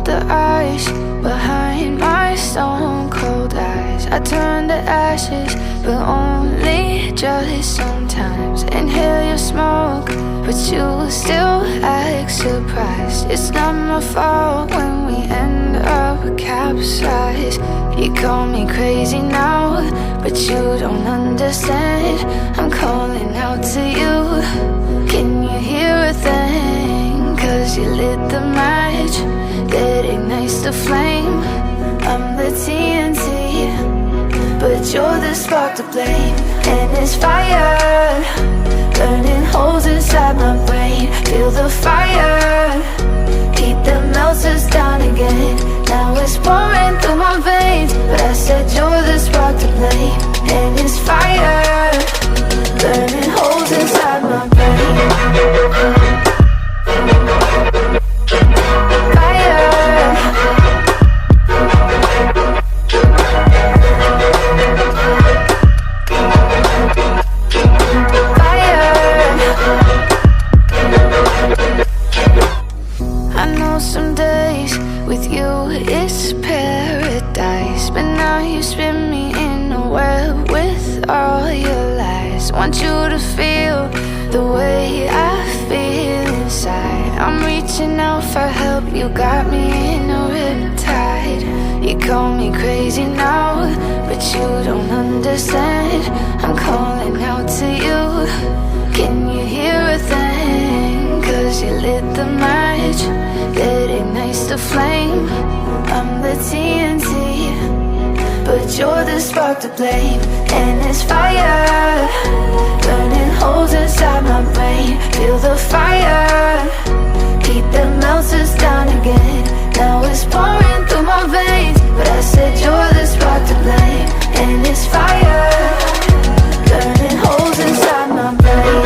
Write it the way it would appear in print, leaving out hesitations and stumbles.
the ice behind my stone cold eyes. I turn to ashes, but only just sometimes. Inhale your smoke, but you still act surprised. It's not my fault when we end up capsized. You call me crazy now, but you don't understand. I'm calling out to you. Can you hear a thing? 'Cause you lit the match that ignites the flame. I'm the TNT, but you're the spark to blame. And it's fire, burning holes inside my brain. Feel the fire, heat that melts us down again. Now it's pouring through my veins, but I said you're the spark to blame. And it's fire, burning holes inside my brain. Want you to feel the way I feel inside. I'm reaching out for help, you got me in a riptide. You call me crazy now, but you don't understand. I'm calling out to you. Can you hear a thing? 'Cause you lit the match that ignites the flame. I'm the TNT, but you're the spark to blame. And it's fire, burning holes inside my brain. Feel the fire, heat that melts us down again. Now it's pouring through my veins, but I said you're the spark to blame. And it's fire, burning holes inside my brain.